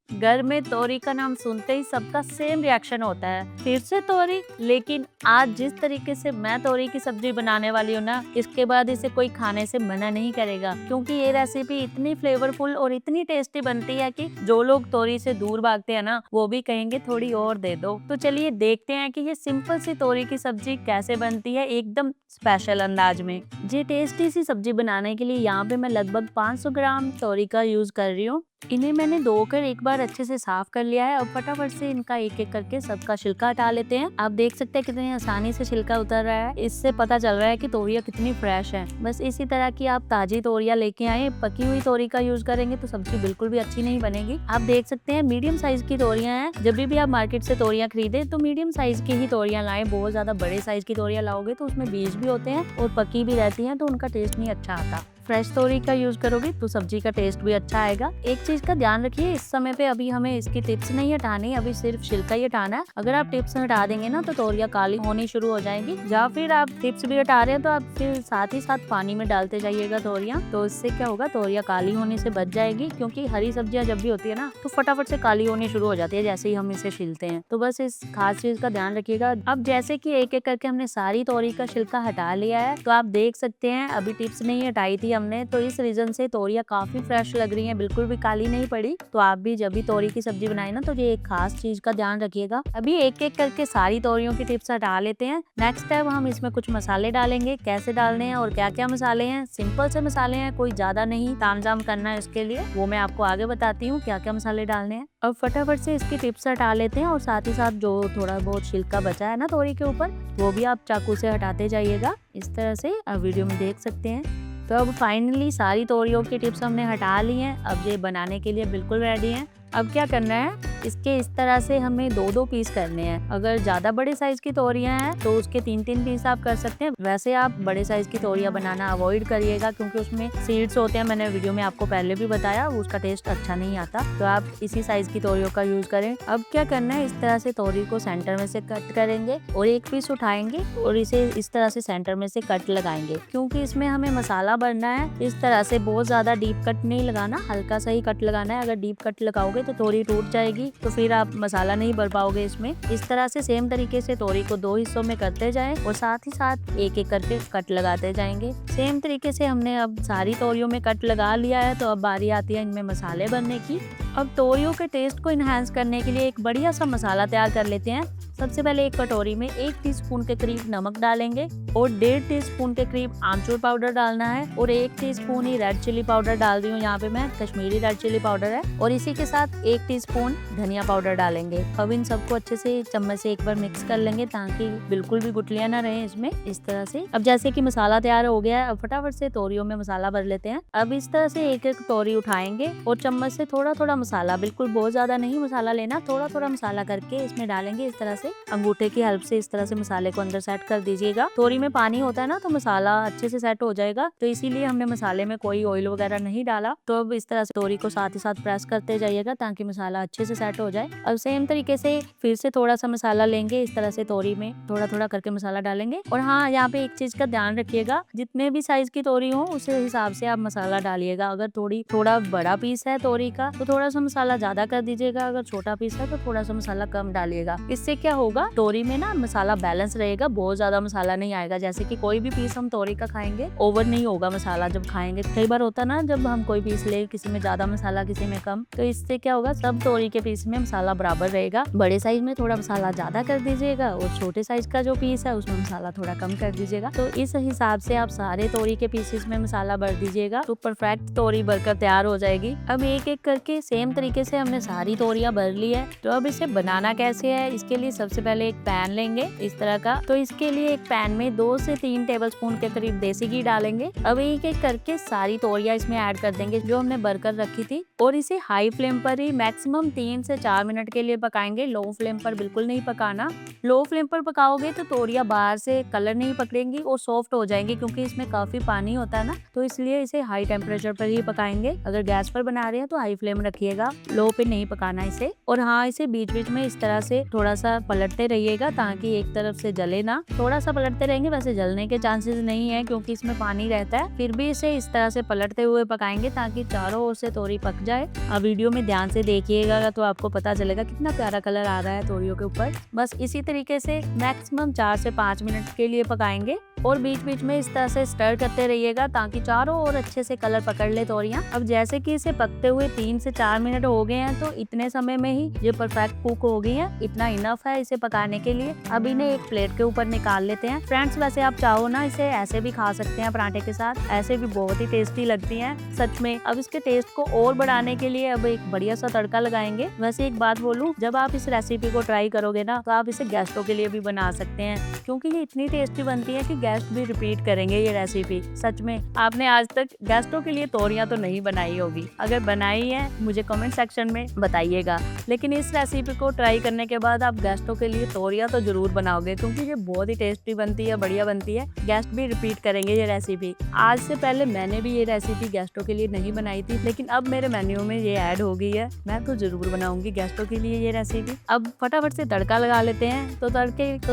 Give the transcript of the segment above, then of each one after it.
घर में तोरी का नाम सुनते ही सबका सेम रिएक्शन होता है, फिर से तोरी। लेकिन आज जिस तरीके से मैं तोरी की सब्जी बनाने वाली हूँ ना, इसके बाद इसे कोई खाने से मना नहीं करेगा, क्योंकि ये रेसिपी इतनी फ्लेवरफुल और इतनी टेस्टी बनती है कि जो लोग तोरी से दूर भागते हैं ना, वो भी कहेंगे थोड़ी और दे दो। तो चलिए देखते हैं कि ये सिंपल सी तोरी की सब्जी कैसे बनती है एकदम स्पेशल अंदाज में। ये टेस्टी सी सब्जी बनाने के लिए यहाँ पे मैं लगभग 500 ग्राम तोरी का यूज कर रही हूँ। इन्हें मैंने धोकर एक बार अच्छे से साफ कर लिया है और फटाफट से इनका एक एक करके सबका छिलका हटा लेते हैं। आप देख सकते हैं कितनी आसानी से छिलका उतर रहा है, इससे पता चल रहा है कि तोरियां कितनी फ्रेश है। बस इसी तरह की आप ताजी तोरियां लेके आए, पकी हुई तोरी का यूज करेंगे तो सब्जी बिल्कुल भी अच्छी नहीं बनेगी। आप देख सकते हैं मीडियम साइज की तोरियां हैं। जब भी आप मार्केट से तोरियां खरीदे तो मीडियम साइज की ही तोरियां लाए। बहुत ज्यादा बड़े साइज की तोरियां लाओगे तो उसमें बीज भी होते हैं और पकी भी रहती है, तो उनका टेस्ट नहीं अच्छा आता। फ्रेश तोरी का यूज करोगे तो सब्जी का टेस्ट भी अच्छा आएगा। एक चीज का ध्यान रखिए, इस समय पे अभी हमें इसकी टिप्स नहीं हटानी, अभी सिर्फ छिलका ही हटाना है। अगर आप टिप्स हटा देंगे ना तो तोरियां काली होनी शुरू हो जाएंगी, या फिर आप टिप्स भी हटा रहे हैं तो आप फिर साथ ही साथ पानी में डालते जाइएगा तोरियां, तो इससे क्या होगा, तोरियां काली होने से बच जाएगी। क्योंकि हरी सब्जियां जब भी होती है ना तो फटाफट से काली होनी शुरू हो जाती है जैसे ही हम इसे छीलते हैं। तो बस इस खास चीज का ध्यान रखिएगा। अब जैसे कि एक एक करके हमने सारी तोरी का छिलका हटा लिया है, तो आप देख सकते हैं अभी टिप्स नहीं हटाई थी हमने, तो इस से तोरियां काफी फ्रेश लग रही हैं, बिल्कुल भी काली नहीं पड़ी। तो आप भी जब भी तोरी की सब्जी बनाए ना तो ये एक खास चीज का ध्यान रखिएगा। अभी एक एक करके सारी तोरियों की टिप्स हटा लेते हैं। नेक्स्ट स्टेप हम इसमें कुछ मसाले डालेंगे। कैसे डालने हैं और क्या क्या मसाले हैं, सिंपल से मसाले हैं, कोई ज्यादा नहीं तामझाम करना है इसके लिए, वो मैं आपको आगे बताती हूँ क्या क्या मसाले डालने हैं। अब फटाफट से इसकी टिप्स हटा लेते हैं और साथ ही साथ जो थोड़ा बहुत छिलका बचा है ना तोरी के ऊपर, वो भी आप चाकू से हटाते जाइएगा। इस तरह से आप वीडियो में देख सकते हैं। तो अब फाइनली सारी तोरियों की टिप्स हमने हटा ली हैं। अब ये बनाने के लिए बिल्कुल रेडी हैं। अब क्या करना है, इसके इस तरह से हमें दो दो पीस करने हैं। अगर ज्यादा बड़े साइज की तोरियां हैं तो उसके तीन तीन पीस आप कर सकते हैं। वैसे आप बड़े साइज की तोरियां बनाना अवॉइड करिएगा, क्योंकि उसमें सीड्स होते हैं, मैंने वीडियो में आपको पहले भी बताया, उसका टेस्ट अच्छा नहीं आता। तो आप इसी साइज की तोरियों का यूज करें। अब क्या करना है, इस तरह से तोरी को सेंटर में से कट करेंगे और एक पीस उठाएंगे और इसे इस तरह से सेंटर में से कट लगाएंगे, क्योंकि इसमें हमें मसाला भरना है। इस तरह से बहुत ज्यादा डीप कट नहीं लगाना, हल्का सा ही कट लगाना है। अगर डीप कट लगाओगे तो तोरी टूट जाएगी, तो फिर आप मसाला नहीं भर पाओगे इसमें। इस तरह से सेम तरीके से तोरी को दो हिस्सों में करते जाएं और साथ ही साथ एक एक करके कट लगाते जाएंगे। सेम तरीके से हमने अब सारी तोरियों में कट लगा लिया है। तो अब बारी आती है इनमें मसाले भरने की। अब तोरियों के टेस्ट को इनहेंस करने के लिए एक बढ़िया सा मसाला तैयार कर लेते हैं। सबसे पहले एक कटोरी में 1 टीस्पून के करीब नमक डालेंगे और 1.5 टीस्पून के करीब आमचूर पाउडर डालना है और 1 टीस्पून ही रेड चिली पाउडर डाल रही हूँ यहाँ पे मैं, कश्मीरी रेड चिली पाउडर है। और इसी के साथ 1 टीस्पून धनिया पाउडर डालेंगे। अब इन सबको अच्छे से चम्मच से एक बार मिक्स कर लेंगे ताकि बिल्कुल भी गुठलियां ना रहे इसमें। इस तरह से अब जैसे कि मसाला तैयार हो गया है, अब फटाफट से तोरियों में मसाला भर लेते हैं। अब इस तरह से एक एक तोरी उठाएंगे और चम्मच से थोड़ा थोड़ा मसाला, बिल्कुल बहुत ज्यादा नहीं मसाला लेना, थोड़ा थोड़ा मसाला करके इसमें डालेंगे। इस तरह से अंगूठे की हेल्प से इस तरह से मसाले को अंदर सेट कर दीजिएगा। तोरी में पानी होता है ना तो मसाला अच्छे से सेट हो जाएगा, तो इसीलिए हमने मसाले में कोई ऑयल वगैरह नहीं डाला। तो अब इस तरह से तोरी को साथ ही साथ प्रेस करते जाइएगा ताकि मसाला अच्छे से सेट हो जाए। अब सेम तरीके से फिर से थोड़ा सा मसाला लेंगे, इस तरह से तोरी में थोड़ा थोड़ा करके मसाला डालेंगे। और हाँ, यहाँ पे एक चीज का ध्यान रखिएगा, जितने भी साइज की तोरी हो उस हिसाब से आप मसाला डालिएगा। अगर थोड़ा बड़ा पीस है तोरी का तो थोड़ा सा मसाला ज्यादा कर दीजिएगा, अगर छोटा पीस है तो थोड़ा सा मसाला कम डालिएगा। इससे क्या होगा, तोरी में ना मसाला बैलेंस रहेगा, बहुत ज्यादा मसाला नहीं आएगा। जैसे कि कोई भी पीस हम तोरी का खाएंगे ओवर नहीं होगा मसाला जब खाएंगे। कई बार होता ना, जब हम कोई पीस ले, किसी में ज्यादा मसाला किसी में कम, तो इससे क्या होगा, सब तोरी के पीस में मसाला बराबर रहेगा। बड़े साइज में थोड़ा मसाला ज्यादा कर दीजिएगा और छोटे साइज का जो पीस है उसमें मसाला थोड़ा कम कर दीजिएगा। तो इस हिसाब से आप सारे तोरी के पीसेस में मसाला भर दीजिएगा तो परफेक्ट तोरी भरकर तैयार हो जाएगी। अब एक एक करके सेम तरीके से हमने सारी तोरियां भर ली है। तो अब इसे बनाना कैसे है, इसके लिए सबसे पहले एक पैन लेंगे इस तरह का। तो इसके लिए एक पैन में 2 से 3 टेबलस्पून के करीब देसी घी डालेंगे। अब एक एक करके सारी तोरियां इसमें ऐड कर देंगे जो हमने भरकर रखी थी और इसे हाई फ्लेम पर ही मैक्सिमम 3 से 4 मिनट के लिए पकाएंगे। लो फ्लेम पर बिल्कुल नहीं पकाना। लो फ्लेम पर पकाओगे तो तोरियां बाहर से कलर नहीं पकड़ेंगी और सॉफ्ट हो जाएंगी, क्योंकि इसमें काफी पानी होता है ना, तो इसलिए इसे हाई टेम्परेचर पर ही पकाएंगे। अगर गैस पर बना रहे हैं तो हाई फ्लेम रखिएगा, लो पे नहीं पकाना इसे। और हाँ, इसे बीच बीच में इस तरह से थोड़ा सा पलटते रहिएगा ताकि एक तरफ से जले ना। थोड़ा सा पलटते रहेंगे पकाएंगे। वैसे जलने के चांसेस नहीं है क्योंकि इसमें पानी रहता है, फिर भी इसे इस तरह से पलटते हुए पकाएंगे ताकि चारों ओर से तोरी पक जाए। अब वीडियो में ध्यान से देखिएगा तो आपको पता चलेगा कितना प्यारा कलर आ रहा है तोरियों के ऊपर। बस इसी तरीके से मैक्सिमम 4 से 5 मिनट के लिए पकाएंगे और बीच बीच में इस तरह से स्टर करते रहिएगा ताकि चारों ओर अच्छे से कलर पकड़ ले तोरियां। अब जैसे कि इसे पकते हुए 3 से 4 मिनट हो गए हैं, तो इतने समय में ही ये परफेक्ट कुक हो गई है। इतना इनफ है इसे पकाने के लिए। अब इन्हें एक प्लेट के ऊपर निकाल लेते हैं। फ्रेंड्स, वैसे आप चाहो ना इसे ऐसे भी खा सकते हैं पराठे के साथ, ऐसे भी बहुत ही टेस्टी लगती हैं सच में। अब इसके टेस्ट को और बढ़ाने के लिए अब एक बढ़िया सा तड़का लगाएंगे। वैसे एक बात बोलूं, जब आप इस रेसिपी को ट्राई करोगे ना तो आप इसे गेस्टों के लिए भी बना सकते हैं क्योंकि ये इतनी टेस्टी बनती है कि गेस्ट भी रिपीट करेंगे ये रेसिपी। सच में आपने आज तक गेस्टों के लिए तोरियां तो नहीं बनाई होगी, अगर बनाई है मुझे कमेंट सेक्शन में बताइएगा। लेकिन इस रेसिपी को ट्राई करने के बाद आप गेस्टों के लिए तोरियां तो जरूर बनाओगे क्योंकि ये बहुत ही टेस्टी बनती है, बढ़िया बनती है। गेस्ट भी रिपीट करेंगे ये रेसिपी। आज से पहले मैंने भी ये रेसिपी गेस्टों के लिए नहीं बनाई थी, लेकिन अब मेरे मेन्यू में ये ऐड हो गई है। मैं तो जरूर बनाऊंगी गेस्टों के लिए ये रेसिपी। अब फटाफट से तड़का लगा लेते हैं। तो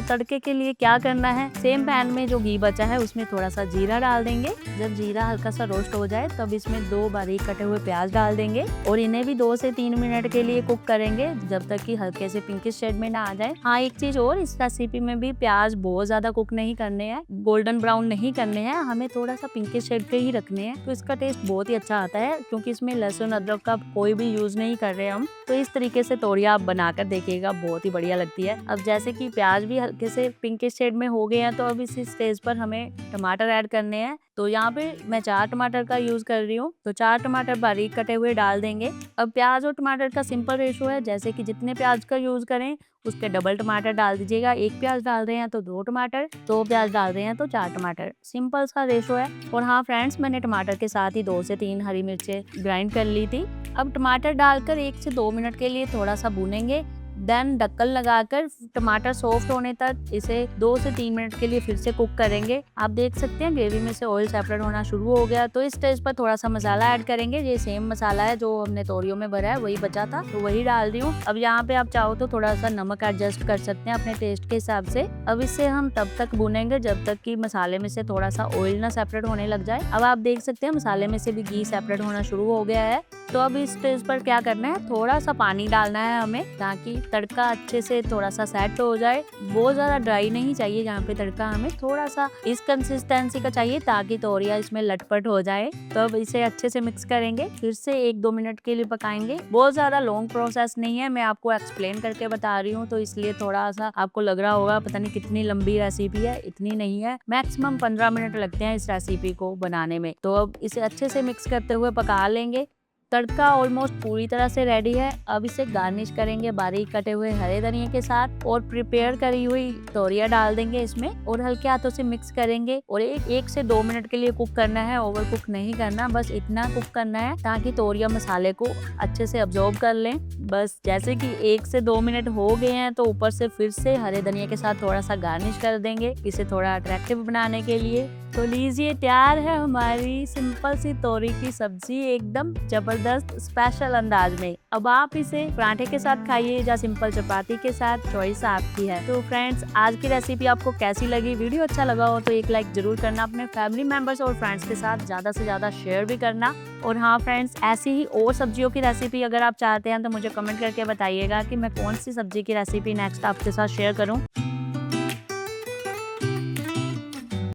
तड़के के लिए क्या करना है, सेम पैन में जो घी बचा है उसमें थोड़ा सा जीरा डाल देंगे। जब जीरा हल्का सा रोस्ट हो जाए तब इसमें 2 बारीक कटे हुए प्याज डाल देंगे और इन्हें भी 2 से 3 मिनट के लिए कुक करेंगे जब तक कि हल्के से पिंकिश शेड में ना आ जाए। हाँ, एक चीज और, इस रेसिपी में भी प्याज बहुत ज्यादा कुक नहीं करने हैं, गोल्डन ब्राउन नहीं करने हैं, हमें थोड़ा सा पिंकिश शेड के ही रखने हैं। तो इसका टेस्ट बहुत ही अच्छा आता है क्योंकि इसमें लहसुन अदरक का कोई भी यूज नहीं कर रहे हम। तो इस तरीके से तोरियां आप बनाकर देखिएगा, बहुत ही बढ़िया लगती है। अब जैसे कि प्याज भी हल्के से पिंकिश शेड में हो गए हैं, तो अब इस स्टेज पर हमें टमाटर ऐड करने हैं। तो यहाँ पे मैं 4 टमाटर का यूज कर रही हूँ, तो 4 टमाटर बारीक कटे हुए डाल देंगे। अब प्याज और टमाटर का सिंपल रेशो है, जैसे कि जितने प्याज का यूज करें उसके डबल टमाटर डाल दीजिएगा। 1 प्याज डाल रहे हैं तो 2 टमाटर, 2 प्याज डाल रहे हैं तो 4 टमाटर, सिंपल सा रेशो है। और हाँ फ्रेंड्स, मैंने टमाटर के साथ ही 2 से 3 हरी मिर्चें ग्राइंड कर ली थी। अब टमाटर डालकर 1 से 2 मिनट के लिए थोड़ा सा भूनेंगे। देन ढक्कन लगाकर टमाटर सॉफ्ट होने तक इसे 2 से 3 मिनट के लिए फिर से कुक करेंगे। आप देख सकते हैं ग्रेवी में से ऑयल सेपरेट होना शुरू हो गया। तो इस स्टेज पर थोड़ा सा मसाला ऐड करेंगे। ये सेम मसाला है जो हमने तोरियों में भरा है, वही बचा था तो वही डाल रही हूँ। अब यहाँ पे आप चाहो तो थोड़ा सा नमक एडजस्ट कर सकते हैं अपने टेस्ट के हिसाब से। अब इसे हम तब तक भूनेंगे जब तक कि मसाले में से थोड़ा सा ऑयल ना सेपरेट होने लग जाए। अब आप देख सकते हैं मसाले में से भी घी सेपरेट होना शुरू हो गया है। तो अब इस स्टेज पर क्या करना है, थोड़ा सा पानी डालना है हमें ताकि तड़का अच्छे से थोड़ा सा सेट हो जाए। बहुत ज्यादा ड्राई नहीं चाहिए यहाँ पे तड़का, हमें थोड़ा सा इस कंसिस्टेंसी का चाहिए ताकि तोरियां इसमें लटपट हो जाए। तो अब इसे अच्छे से मिक्स करेंगे, फिर से 1-2 मिनट के लिए पकाएंगे। बहुत ज्यादा लॉन्ग प्रोसेस नहीं है, मैं आपको एक्सप्लेन करके बता रही हूँ तो इसलिए थोड़ा सा आपको लग रहा होगा पता नहीं कितनी लंबी रेसिपी है। इतनी नहीं है, मैक्सिमम 15 मिनट लगते हैं इस रेसिपी को बनाने में। तो अब इसे अच्छे से मिक्स करते हुए पका लेंगे। तड़का ऑलमोस्ट पूरी तरह से रेडी है। अब इसे गार्निश करेंगे बारीक कटे हुए हरे धनिया के साथ और प्रिपेयर करी हुई तोरियां डाल देंगे इसमें और हल्के हाथों से मिक्स करेंगे। और 1 से 2 मिनट के लिए कुक करना है, ओवर कुक नहीं करना, बस इतना कुक करना है ताकि तोरियां मसाले को अच्छे से अब्जॉर्ब कर लें। बस जैसे कि 1 से 2 मिनट हो गए हैं तो ऊपर से फिर से हरे धनिया के साथ थोड़ा सा गार्निश कर देंगे इसे थोड़ा अट्रैक्टिव बनाने के लिए। तो लीजिए, तैयार है हमारी सिंपल सी तोरी की सब्जी, एकदम जबरदस्त स्पेशल अंदाज में। अब आप इसे पराठे के साथ खाइए या सिंपल चपाती के साथ, चॉइस आपकी है। तो फ्रेंड्स, आज की रेसिपी आपको कैसी लगी? वीडियो अच्छा लगा हो तो एक लाइक जरूर करना, अपने फैमिली मेंबर्स और फ्रेंड्स के साथ ज्यादा से ज्यादा शेयर भी करना। और हाँ फ्रेंड्स, ऐसी ही और सब्जियों की रेसिपी अगर आप चाहते हैं तो मुझे कमेंट करके बताइएगा कि मैं कौन सी सब्जी की रेसिपी नेक्स्ट आपके साथ शेयर करूँ।